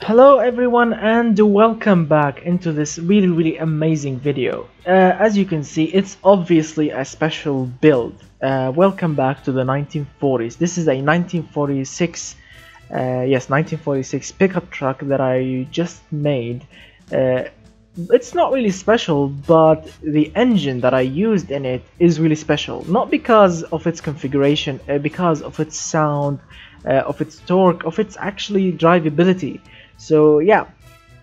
Hello everyone and welcome back into this really amazing video. As you can see, it's obviously a special build. Welcome back to the 1940s. This is a 1946 1946 pickup truck that I just made. It's not really special, but the engine that I used in it is really special. Not because of its configuration, because of its sound, of its torque, of its actually drivability. So yeah,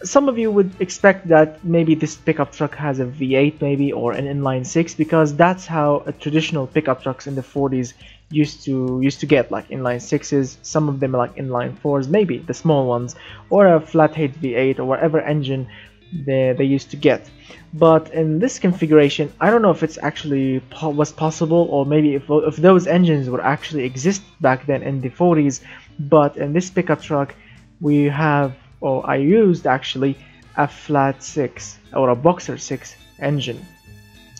some of you would expect that maybe this pickup truck has a V8 maybe, or an inline 6, because that's how traditional pickup trucks in the 40s used to get, like inline 6s. Some of them are like inline 4s, maybe the small ones, or a flathead V8 or whatever engine they used to get. But in this configuration, I don't know if it's actually was possible, or maybe if those engines would actually exist back then in the 40s. But in this pickup truck we have, or I used actually, a flat 6 or a boxer 6 engine.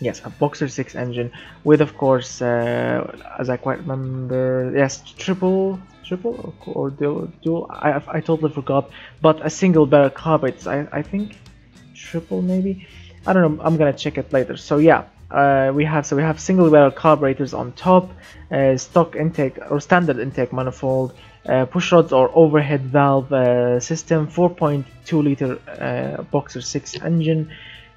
Yes, a boxer 6 engine with, of course, as I quite remember, yes, triple or dual. I totally forgot, but a single barrel carburetor. I think triple maybe. I don't know. I'm gonna check it later. So yeah, we have single barrel carburetors on top, stock intake or standard intake manifold, push rods or overhead valve system, 4.2 liter boxer 6 engine.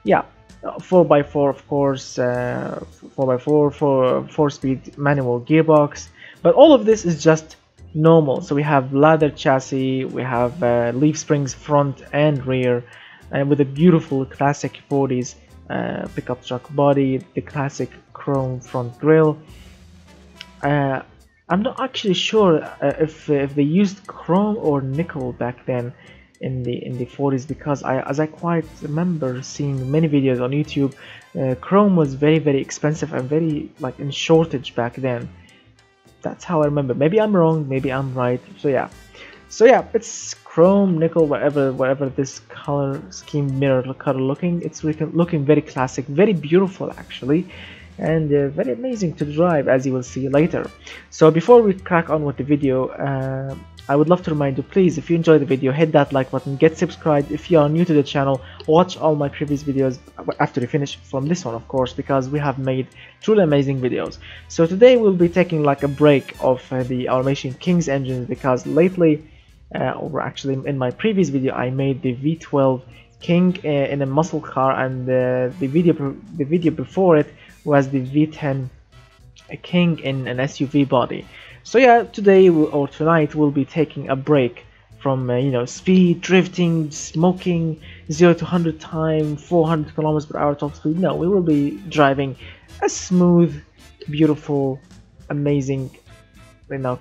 Yeah, 4x4 of course, 4x4 for 4-speed manual gearbox. But all of this is just normal. So we have ladder chassis, we have leaf springs front and rear, and with a beautiful classic 40s pickup truck body, the classic chrome front grille. I'm not actually sure if they used chrome or nickel back then in the 40s, because as I quite remember seeing many videos on YouTube, chrome was very expensive and very like in shortage back then. That's how I remember. Maybe I'm wrong, maybe I'm right. So yeah, it's chrome, nickel, whatever this color scheme, mirror color looking. It's looking very classic, very beautiful actually, and very amazing to drive, as you will see later. So before we crack on with the video, I would love to remind you, please, if you enjoyed the video, hit that like button, get subscribed. If you are new to the channel, watch all my previous videos after you finish from this one, of course, because we have made truly amazing videos. So today we'll be taking like a break of the Automation Kings engines, because lately, or actually in my previous video, I made the V12 King in a muscle car, and the video before it was the V10 King in an SUV body. So yeah, today or tonight we'll be taking a break from speed, drifting, smoking, 0 to 100 time, 400 kilometers per hour top speed. No, we will be driving a smooth, beautiful, amazing,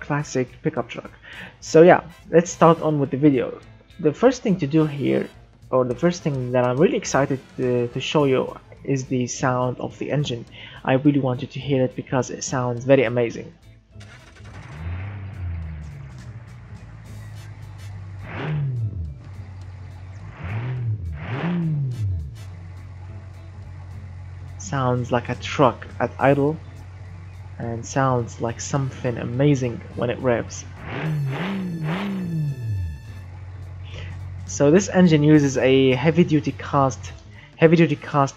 classic pickup truck. So yeah, let's start on with the video. The first thing to do here, or the first thing that I'm really excited to show you, is the sound of the engine. I really want you to hear it because it sounds very amazing. Sounds like a truck at idle, and sounds like something amazing when it revs. So this engine uses a heavy-duty cast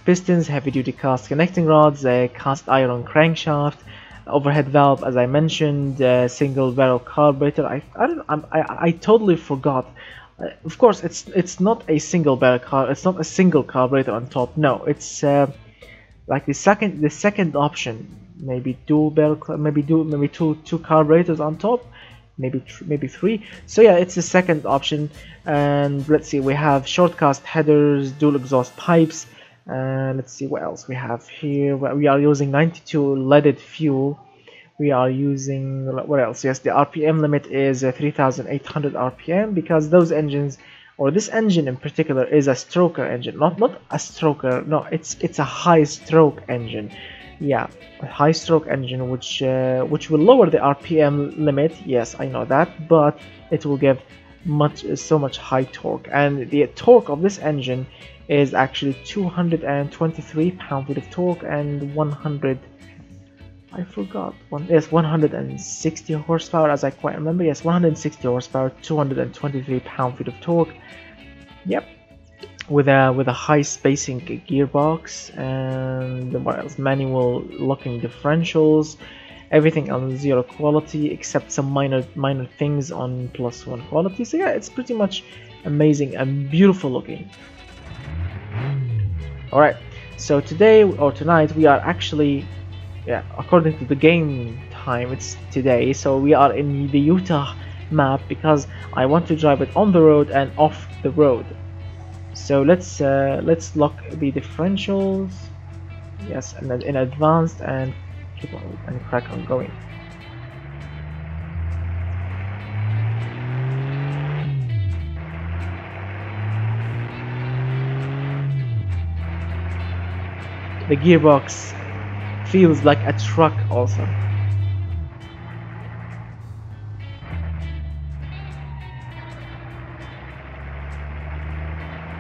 pistons, heavy-duty cast connecting rods, a cast iron crankshaft, overhead valve, as I mentioned, single barrel carburetor. I totally forgot. Of course, it's not a single barrel car. It's not a single carburetor on top. No, it's like the second option. Maybe dual barrel, maybe two carburetors on top, maybe three. So yeah, it's the second option. And let's see, we have short cast headers, dual exhaust pipes, and let's see what else we have here. We are using 92 leaded fuel. We are using, what else? Yes, the RPM limit is 3,800 RPM, because those engines, or this engine in particular, is a stroker engine. Not a stroker, no, it's a high stroke engine. Yeah, a high stroke engine, which will lower the RPM limit. Yes, I know that, but it will give so much high torque, and the torque of this engine is actually 223 pound-feet of torque and 100 I forgot. Yes, 160 horsepower, as I quite remember. Yes, 160 horsepower, 223 pound-feet of torque. Yep, with a high spacing gearbox, and what else? Manual locking differentials. Everything on 0 quality except some minor things on +1 quality. So yeah, it's pretty much amazing and beautiful looking. All right, so today or tonight we are actually, yeah, according to the game time, it's today, so we are in the Utah map because I want to drive it on the road and off the road. So let's lock the differentials, yes, and then in advanced, and keep on and crack on going. The gearbox feels like a truck also.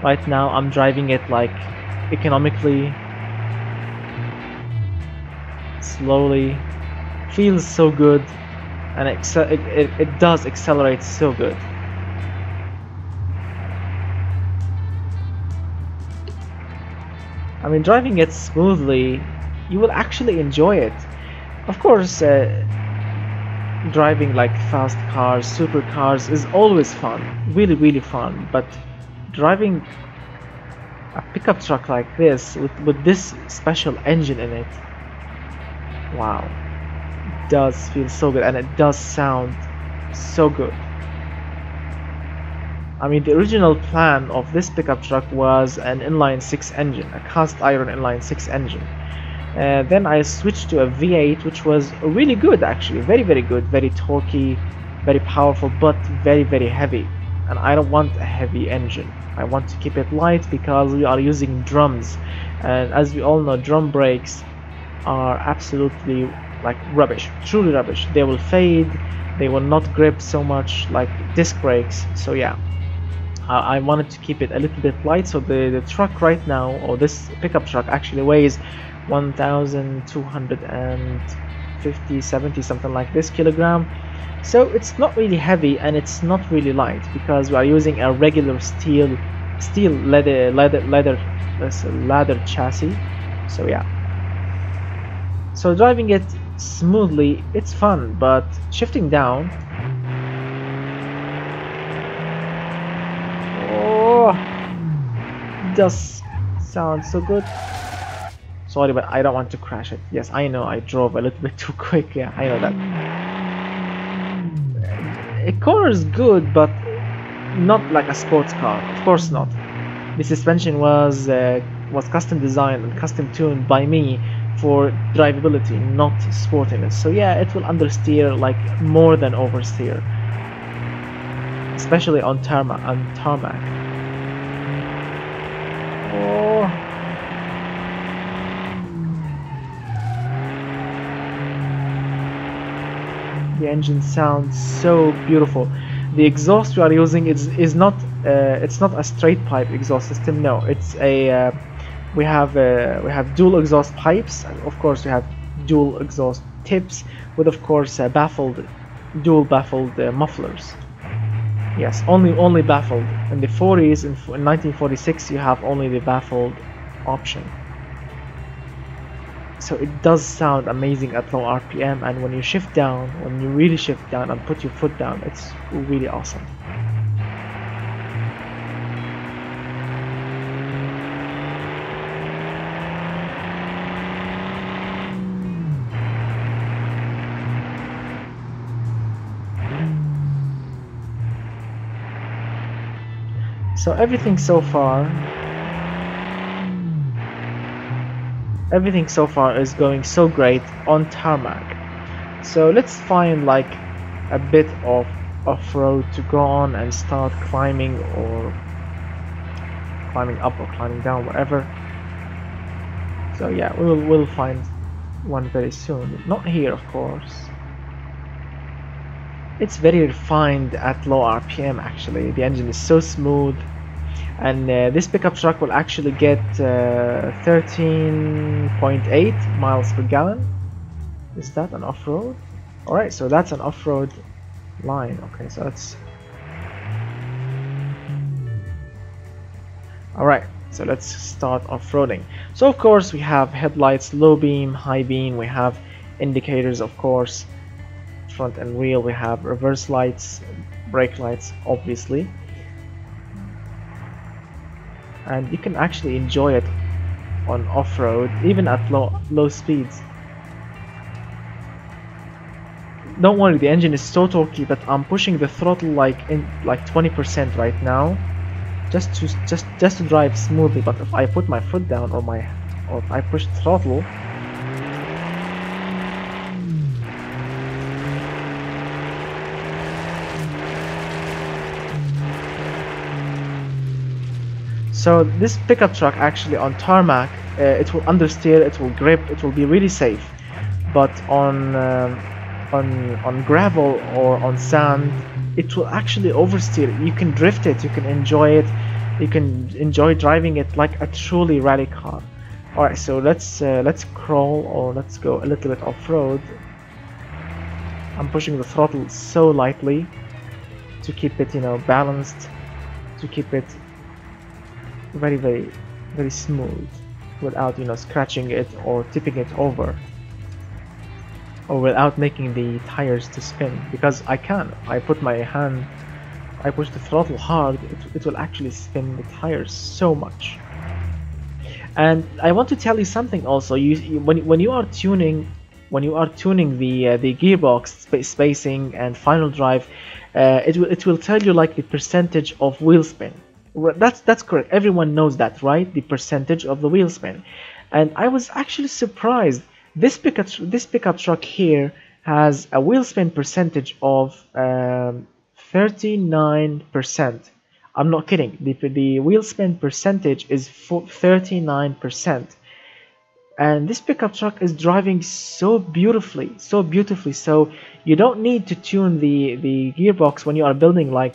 Right now I'm driving it like economically, slowly. Feels so good, and it does accelerate so good. I mean, driving it smoothly, you will actually enjoy it. Of course, driving like fast cars, supercars is always fun, really fun, but driving a pickup truck like this with this special engine in it, wow, it does feel so good, and it does sound so good. I mean, the original plan of this pickup truck was an inline-6 engine, a cast iron inline-6 engine. Then I switched to a V8, which was really good actually, very good, very torquey, very powerful, but very heavy. And I don't want a heavy engine. I want to keep it light because we are using drums, and as we all know, drum brakes are absolutely like rubbish, truly rubbish. They will fade, they will not grip so much like disc brakes. So yeah, I wanted to keep it a little bit light. So the truck right now, or this pickup truck, actually weighs 1,250, 70, something like this kilogram. So it's not really heavy and it's not really light because we are using a regular steel leather chassis. So yeah, so driving it smoothly, it's fun, but shifting down, oh, it does sound so good. Sorry, but I don't want to crash it. Yes, I know I drove a little bit too quick. Yeah, I know that. A corner is good, but not like a sports car. Of course not. The suspension was custom designed and custom tuned by me for drivability, not sportiness. So yeah, it will understeer like more than oversteer, especially on tarmac. Oh. The engine sounds so beautiful. The exhaust we are using is not it's not a straight pipe exhaust system. No, it's a we have dual exhaust pipes. Of course, we have dual exhaust tips with, of course, dual baffled mufflers. Yes, only baffled. In the 40s, in 1946, you have only the baffled option. So it does sound amazing at low RPM, and when you shift down, when you really shift down and put your foot down, it's really awesome. So everything so far is going so great on tarmac. So let's find like a bit of off-road to go on and start climbing, or climbing up or climbing down, wherever. So yeah, we'll find one very soon. Not here, of course. It's very refined at low RPM actually. The engine is so smooth, and this pickup truck will actually get 13.8 miles per gallon. Is that an off-road? Alright, so that's an off-road line. Okay, so that's... Alright, so let's start off-roading. So of course we have headlights, low beam, high beam, we have indicators of course, front and rear, we have reverse lights, brake lights obviously. And you can actually enjoy it on off-road even at low speeds. Don't worry, the engine is so torquey that I'm pushing the throttle like 20% right now, just to drive smoothly. But if I put my foot down or if I push the throttle, so this pickup truck actually on tarmac, it will understeer, it will grip, it will be really safe. But on gravel or on sand, it will actually oversteer. You can drift it, you can enjoy it, you can enjoy driving it like a truly rally car. Alright, so let's crawl, or let's go a little bit off-road. I'm pushing the throttle so lightly to keep it, balanced, to keep it very, very, very smooth without, scratching it or tipping it over, or without making the tires to spin, because I put my hand, I push the throttle hard, it will actually spin the tires so much. And I want to tell you something also. When you are tuning the gearbox spacing and final drive, it will tell you like the percentage of wheel spin. That's correct. Everyone knows that, right? The percentage of the wheel spin. And I was actually surprised. This pickup truck here has a wheel spin percentage of 39%. I'm not kidding. The wheel spin percentage is 39%. And this pickup truck is driving so beautifully, so beautifully. So you don't need to tune the gearbox when you are building a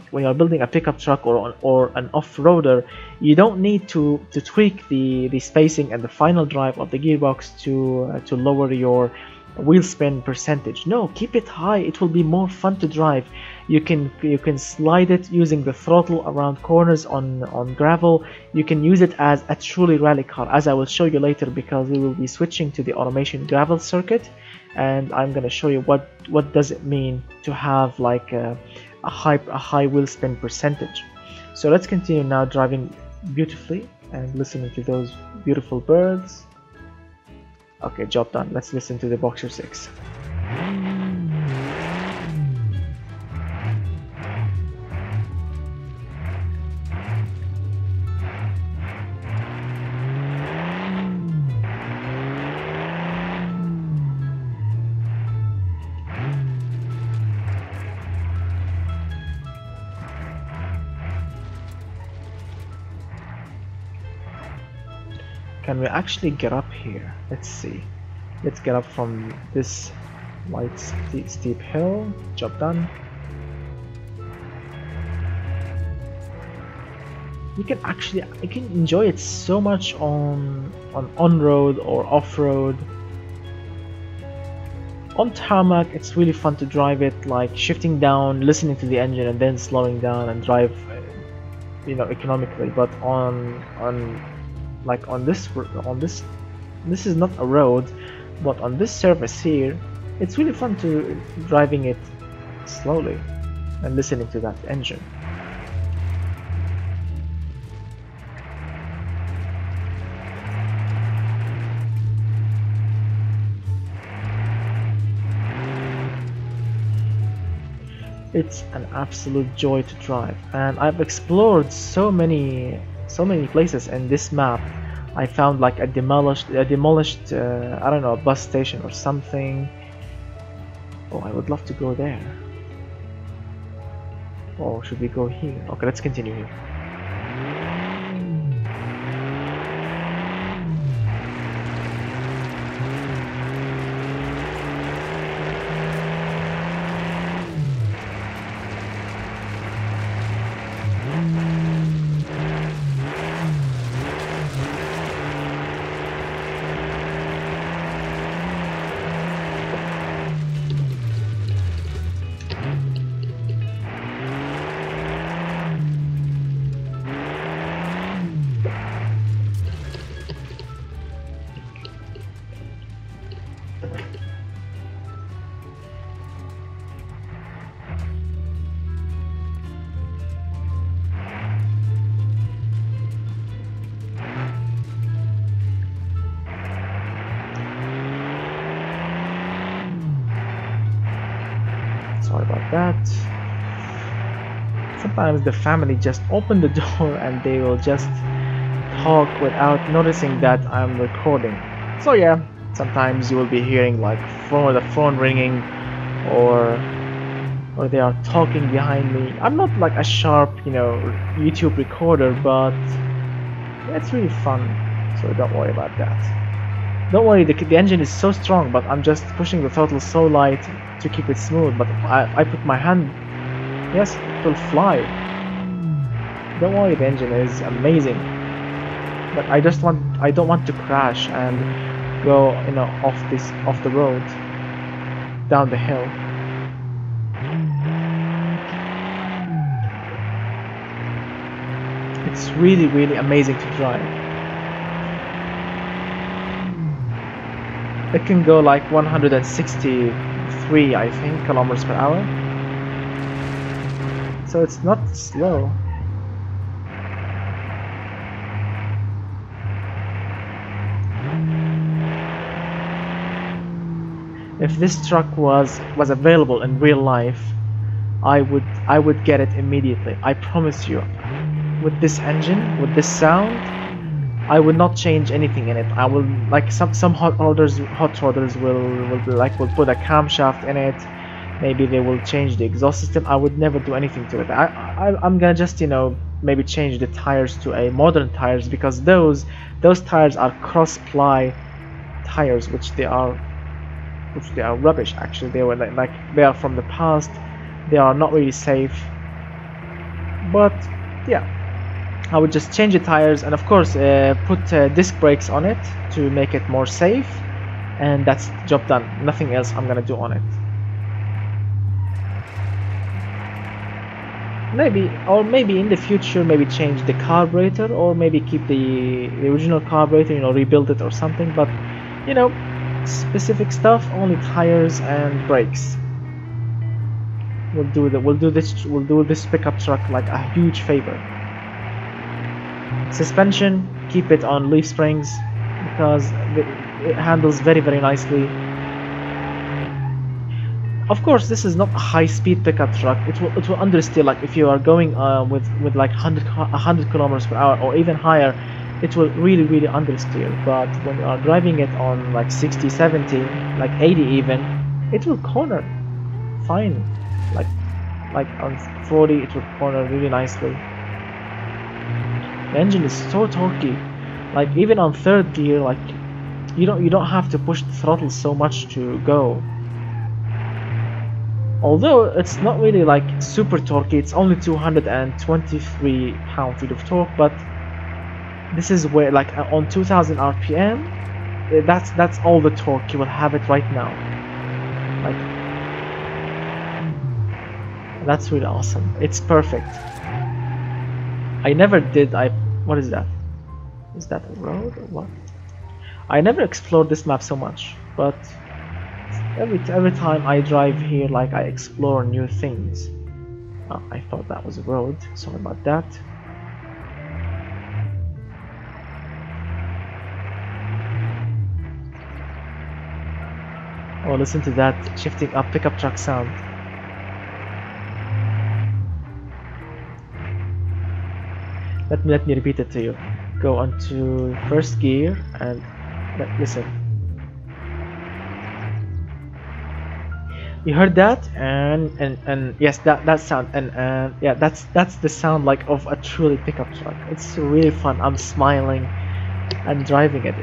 pickup truck or an off-roader. You don't need to tweak the spacing and the final drive of the gearbox to lower your wheel spin percentage. No, keep it high. It will be more fun to drive. You can slide it using the throttle around corners on gravel. You can use it as a truly rally car, as I will show you later, because we will be switching to the automation gravel circuit, and I'm gonna show you what does it mean to have like a high wheel spin percentage. So let's continue now driving beautifully and listening to those beautiful birds. Okay, job done. Let's listen to the Bshar 6. Can we actually get up here? Let's see. Let's get up from this light steep hill. Job done. You can enjoy it so much on road or off road. On tarmac, it's really fun to drive it, like shifting down, listening to the engine, and then slowing down and drive, economically. But on this is not a road, but on this surface here, it's really fun to driving it slowly and listening to that engine. It's an absolute joy to drive, and I've explored so many places in this map. I found like a demolished I don't know, a bus station or something. Oh, I would love to go there. Or should we go here? Okay, let's continue here. about that. Sometimes the family just open the door and they will just talk without noticing that I'm recording. So yeah, sometimes you will be hearing like the phone ringing, or they are talking behind me. I'm not like a sharp, YouTube recorder, but it's really fun, so don't worry about that. Don't worry, the engine is so strong, but I'm just pushing the throttle so light to keep it smooth. But I put my hand, yes, it will fly. Don't worry, the engine is amazing. But I don't want to crash and go, off the road, down the hill. It's really, really amazing to drive. It can go like 163, I think, kilometers per hour. So it's not slow. If this truck was available in real life, I would get it immediately. I promise you. With this engine, with this sound, I would not change anything in it. I will, like, some hot rodders will put a camshaft in it. Maybe they will change the exhaust system. I would never do anything to it. I'm gonna just, maybe change the tires to a modern tires, because those tires are cross-ply tires, which they are rubbish. Actually, they were like they are from the past. They are not really safe. But yeah, I would just change the tires, and of course put disc brakes on it to make it more safe, and that's the job done. Nothing else I'm gonna do on it. Maybe in the future, maybe change the carburetor, or maybe keep the original carburetor, rebuild it or something. But specific stuff, only tires and brakes. We'll do this pickup truck like a huge favor. Suspension, keep it on leaf springs, because it handles very, very nicely. Of course, this is not a high-speed pickup truck. It will understeer. Like if you are going with like 100 kilometers per hour or even higher, it will really, really understeer. But when you are driving it on like 60, 70, like 80 even, it will corner fine. Like on 40, it will corner really nicely. The engine is so torquey. Like even on third gear, like you don't have to push the throttle so much to go. Although it's not really like super torquey, it's only 223 pound-feet of torque, but this is where, like, on 2000 RPM, that's all the torque you will have it right now. Like, that's really awesome. It's perfect. I never did. What is that? Is that a road or what? I never explored this map so much, but every time I drive here, like, I explore new things. Oh, I thought that was a road. Sorry about that. Oh, listen to that shifting up pickup truck sound. Let me repeat it to you. Go onto first gear and listen. You heard that? And yes, that sound, and yeah, that's the sound like of a truly pickup truck. It's really fun. I'm smiling and driving it.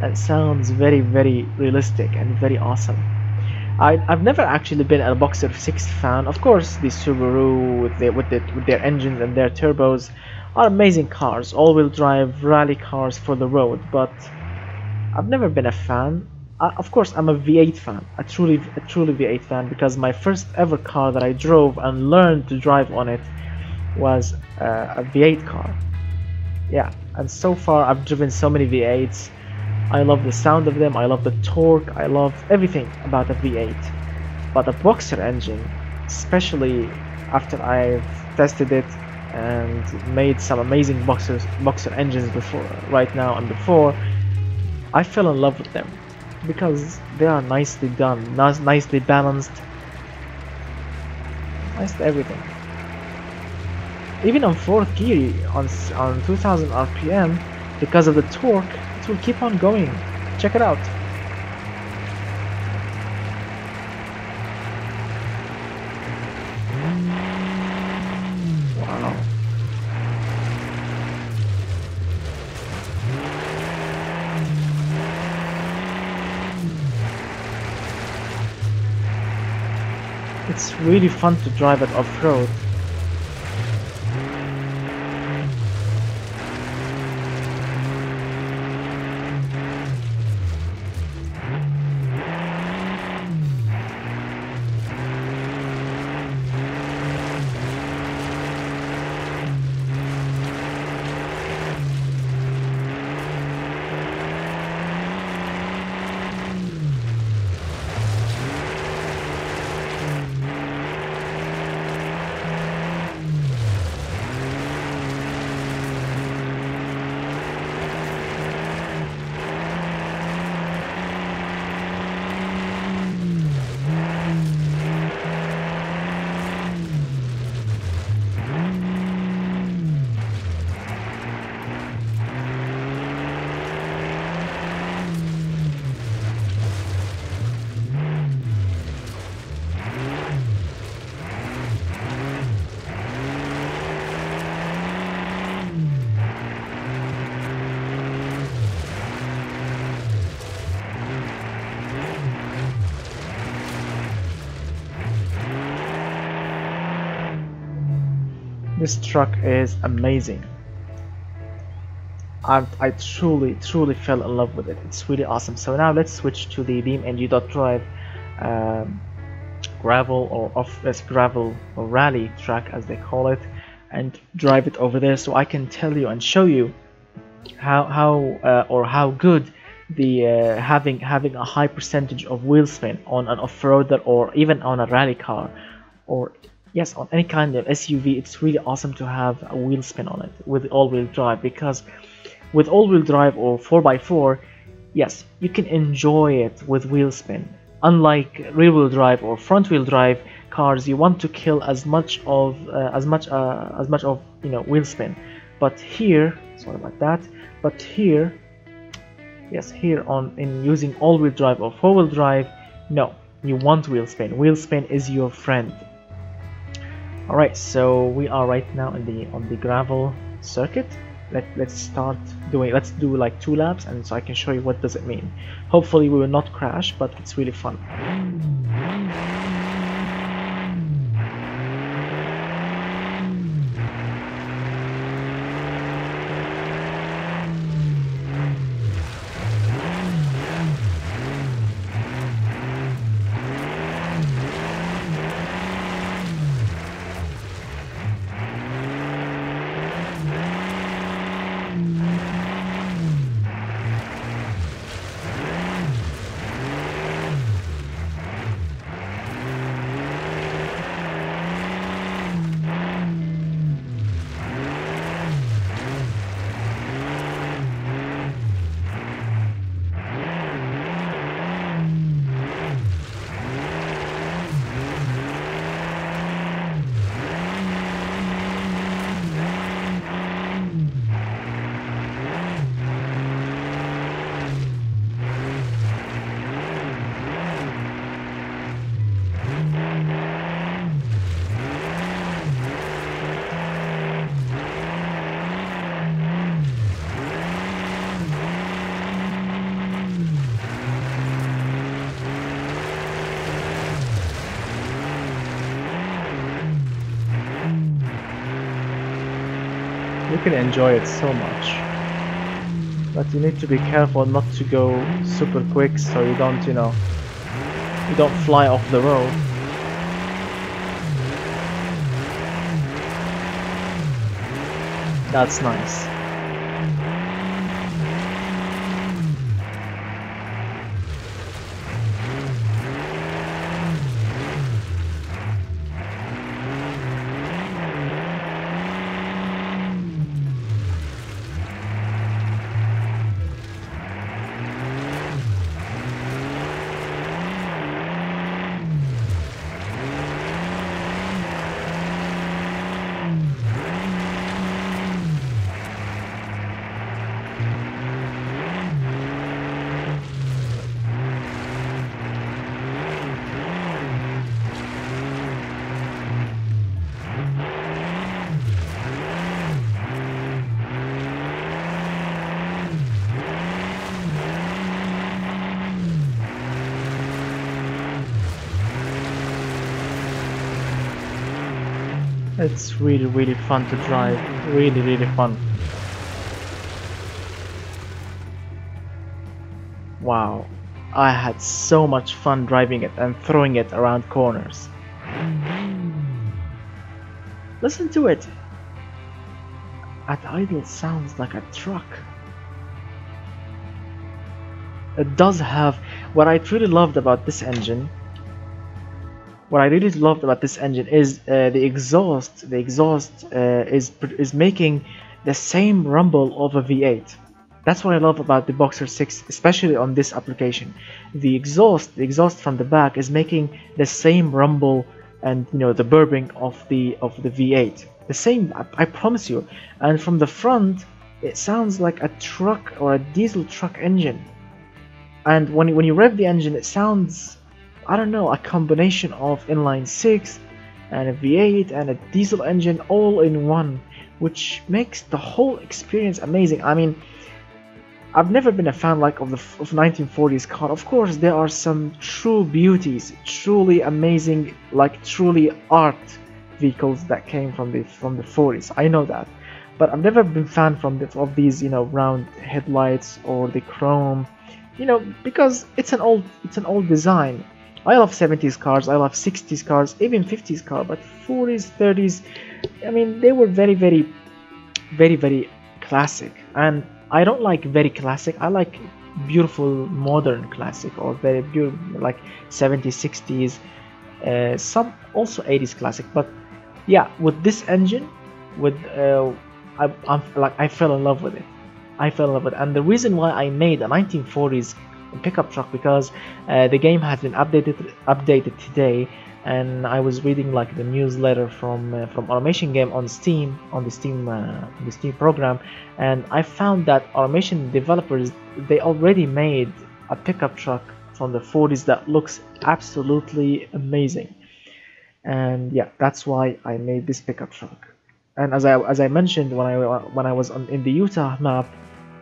It sounds very, very realistic and very awesome. I've never actually been a Boxer 6 fan. Of course, the Subaru with their engines and their turbos are amazing cars, all-wheel drive rally cars for the road. But I've never been a fan. Of course, I'm a V8 fan, a truly V8 fan, because my first ever car that I drove and learned to drive on it was a V8 car. Yeah, and so far I've driven so many V8s. I love the sound of them, I love the torque, I love everything about a V8. But a Boxer engine, especially after I've tested it and made some amazing Boxer engines right now and before, I fell in love with them because they are nicely done, nicely balanced. Iced everything. Even on 4th gear, on 2000 RPM, because of the torque, it will keep on going. Check it out. Wow. It's really fun to drive it off-road. This truck is amazing. I truly fell in love with it. It's really awesome. So now let's switch to the BeamNG.drive gravel or gravel or rally track as they call it, and drive it over there so I can tell you and show you how good the having a high percentage of wheel spin on an off-roader or even on a rally car, or yes, on any kind of SUV. It's really awesome to have a wheel spin on it with all-wheel drive, because with all-wheel drive or 4x4, yes, you can enjoy it with wheel spin. Unlike rear-wheel drive or front-wheel drive cars, you want to kill as much of wheel spin. But here, sorry about that. But here, yes, here in using all-wheel drive or four-wheel drive, no, you want wheel spin. Wheel spin is your friend. Alright, so we are right now on the gravel circuit. Let's do like 2 laps, and so I can show you what does it mean. Hopefully we will not crash, but it's really fun. You can enjoy it so much, but you need to be careful not to go super quick so you don't, you don't fly off the road. That's nice. It's really, really fun to drive. Really, really fun. Wow. I had so much fun driving it and throwing it around corners. Listen to it. At idle, it sounds like a truck. It does have what I really loved about this engine. What I really loved about this engine is the exhaust. The exhaust is making the same rumble of a V8. That's what I love about the Boxer 6, especially on this application. The exhaust from the back is making the same rumble and the burping of the V8. The same, I promise you. And from the front, it sounds like a truck or a diesel truck engine. And when you rev the engine, it sounds, I don't know, a combination of inline 6 and a V8 and a diesel engine all in one, which makes the whole experience amazing. I mean, I've never been a fan of 1940s car. Of course, there are some true beauties, truly amazing, like truly art vehicles that came from the 40s. I know that, but I've never been a fan of these round headlights or the chrome, because it's an old design. I love 70s cars, I love 60s cars, even 50s cars, but 40s, 30s, I mean, they were very, very, very, very classic. And I don't like very classic, I like beautiful modern classic, or very beautiful like 70s, 60s, some also 80s classic. But yeah, with this engine, with I fell in love with it. And the reason why I made a 1940s pickup truck, because the game has been updated today, and I was reading like the newsletter from Automation Game on Steam, on the Steam program, and I found that Automation developers, they already made a pickup truck from the 40s that looks absolutely amazing. And yeah, that's why I made this pickup truck. And as I mentioned when I was in the Utah map,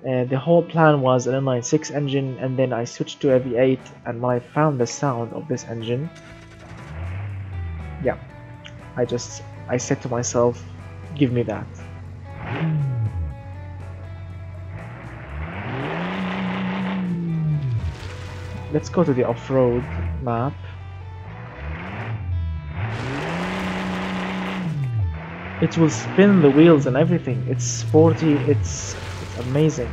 the whole plan was an inline 6 engine, and then I switched to a V8, and when I found the sound of this engine, yeah, I said to myself, give me that. Let's go to the off-road map. It will spin the wheels and everything. It's sporty, it's amazing.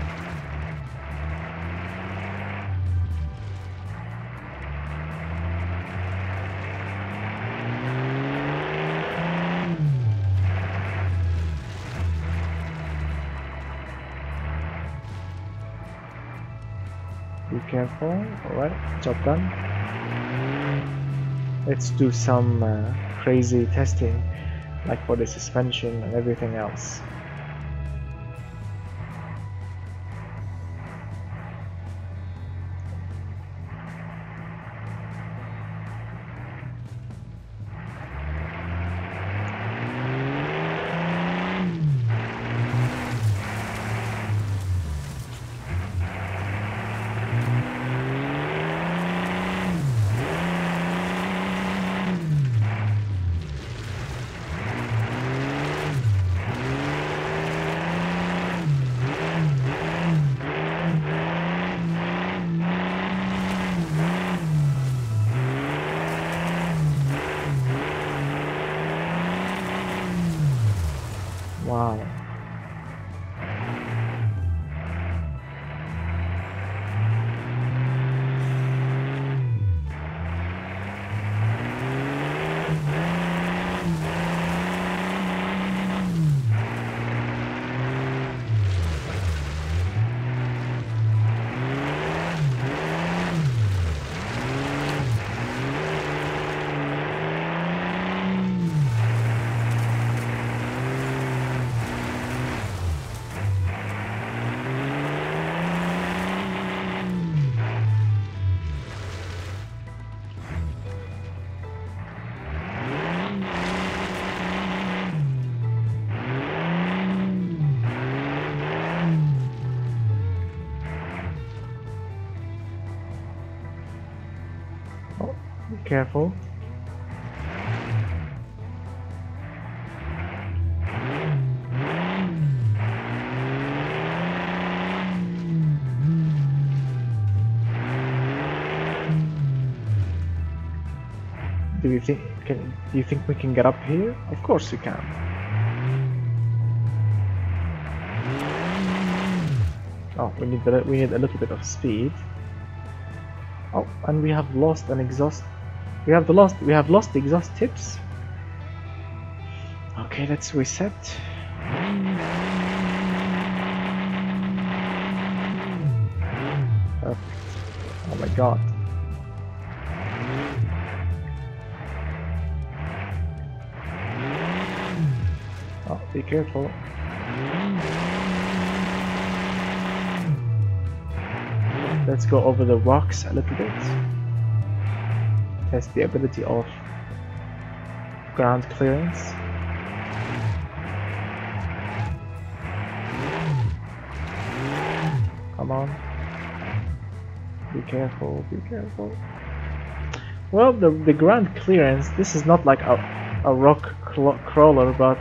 Be careful. Alright, job done. Let's do some crazy testing, like for the suspension and everything else. Wow. Be careful. do you think we can get up here? Of course we can. Oh, we need a little bit of speed. Oh, and we have lost an exhaust. We have lost the exhaust tips. Okay, let's reset. Perfect. Oh my god. Oh, be careful. Let's go over the rocks a little bit. Test the ability of ground clearance. Come on. Be careful, be careful. Well, the ground clearance, this is not like a rock crawler, but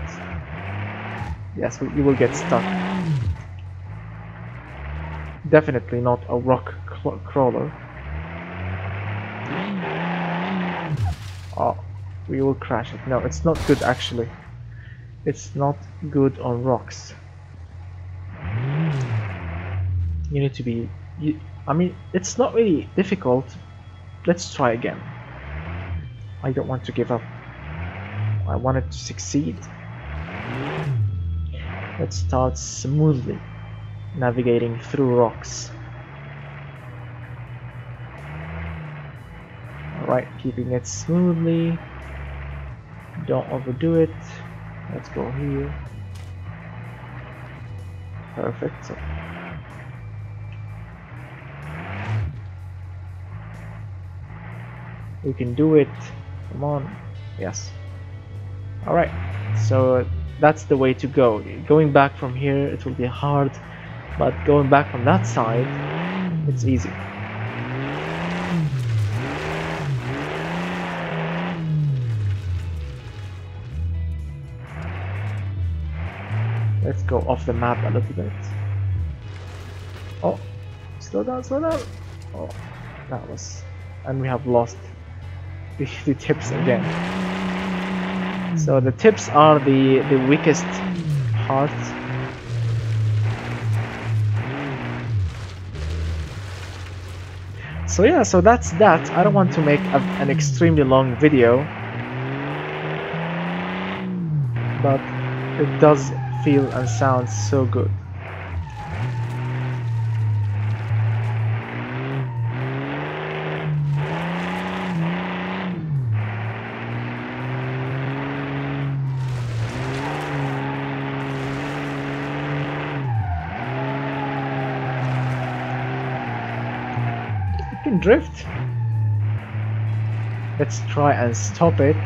yes, you will get stuck. Definitely not a rock crawler. Oh, we will crash it. No, it's not good actually. It's not good on rocks. You need to be... I mean, it's not really difficult. Let's try again. I don't want to give up. I want it to succeed. Let's start smoothly navigating through rocks. Alright, keeping it smoothly. Don't overdo it. Let's go here. Perfect. So we can do it. Come on. Yes. Alright. So that's the way to go. Going back from here, it will be hard. But going back from that side, it's easy. Let's go off the map a little bit. Oh, slow down, slow down. Oh, that was... And we have lost the tips again. So the tips are the weakest part. So yeah, so that's that. I don't want to make an extremely long video, but it does feel and sound so good. Drift. Let's try and stop it.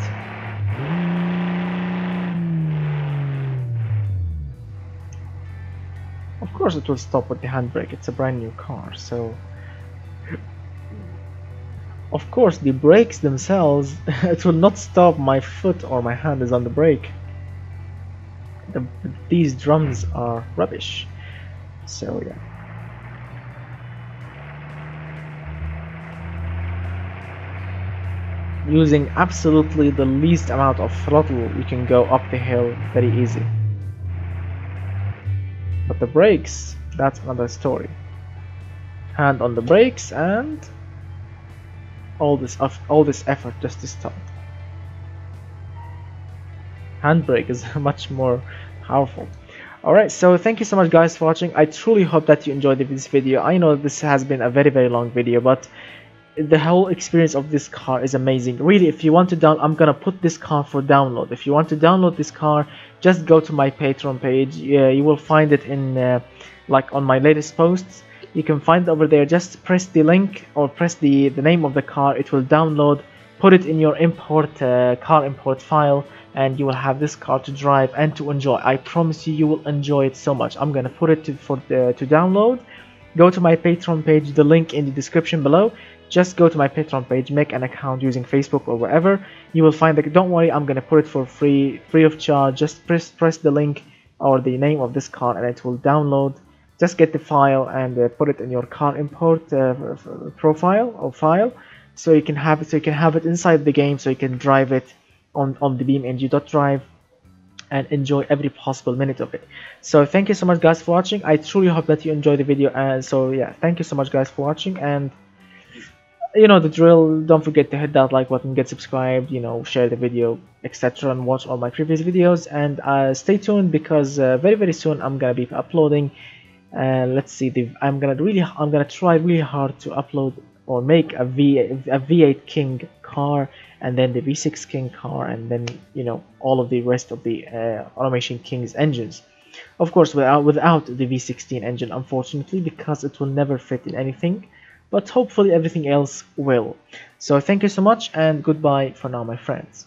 Of course it will stop with the handbrake. It's a brand new car, so of course the brakes themselves it will not stop. My foot or my hand is on the brake. These drums are rubbish. So yeah. Using absolutely the least amount of throttle, you can go up the hill very easy. But the brakes, that's another story. Hand on the brakes and all this effort just to stop. Handbrake is much more powerful. Alright, so thank you so much guys for watching. I truly hope that you enjoyed this video. I know this has been a very long video, but the whole experience of this car is amazing. Really, if you want to I'm gonna put this car for download. If you want to download this car, just go to my Patreon page. You will find it in like on my latest posts. You can find it over there. Just press the link or press the name of the car. It will download. Put it in your car import file, and you will have this car to drive and to enjoy. I promise you will enjoy it so much. I'm gonna put it to download. Go to my Patreon page, the link in the description below. Just go to my Patreon page, make an account using Facebook or wherever. You will find that. Don't worry, I'm gonna put it for free of charge. Just press the link or the name of this car, and it will download. Just get the file and put it in your car import profile or file, so you can have it inside the game, so you can drive it on the BeamNG.drive and enjoy every possible minute of it. So thank you so much guys for watching. I truly hope that you enjoyed the video, and so yeah, thank you so much guys for watching, and you know the drill. Don't forget to hit that like button, get subscribed, you know, share the video, etc., and watch all my previous videos. And stay tuned, because very soon I'm gonna be uploading. Let's see, I'm gonna try really hard to upload or make a V8 King car, and then the V6 King car, and then you know all of the rest of the Automation King's engines. Of course, without the V16 engine, unfortunately, because it will never fit in anything. But hopefully everything else will. So thank you so much, and goodbye for now, my friends.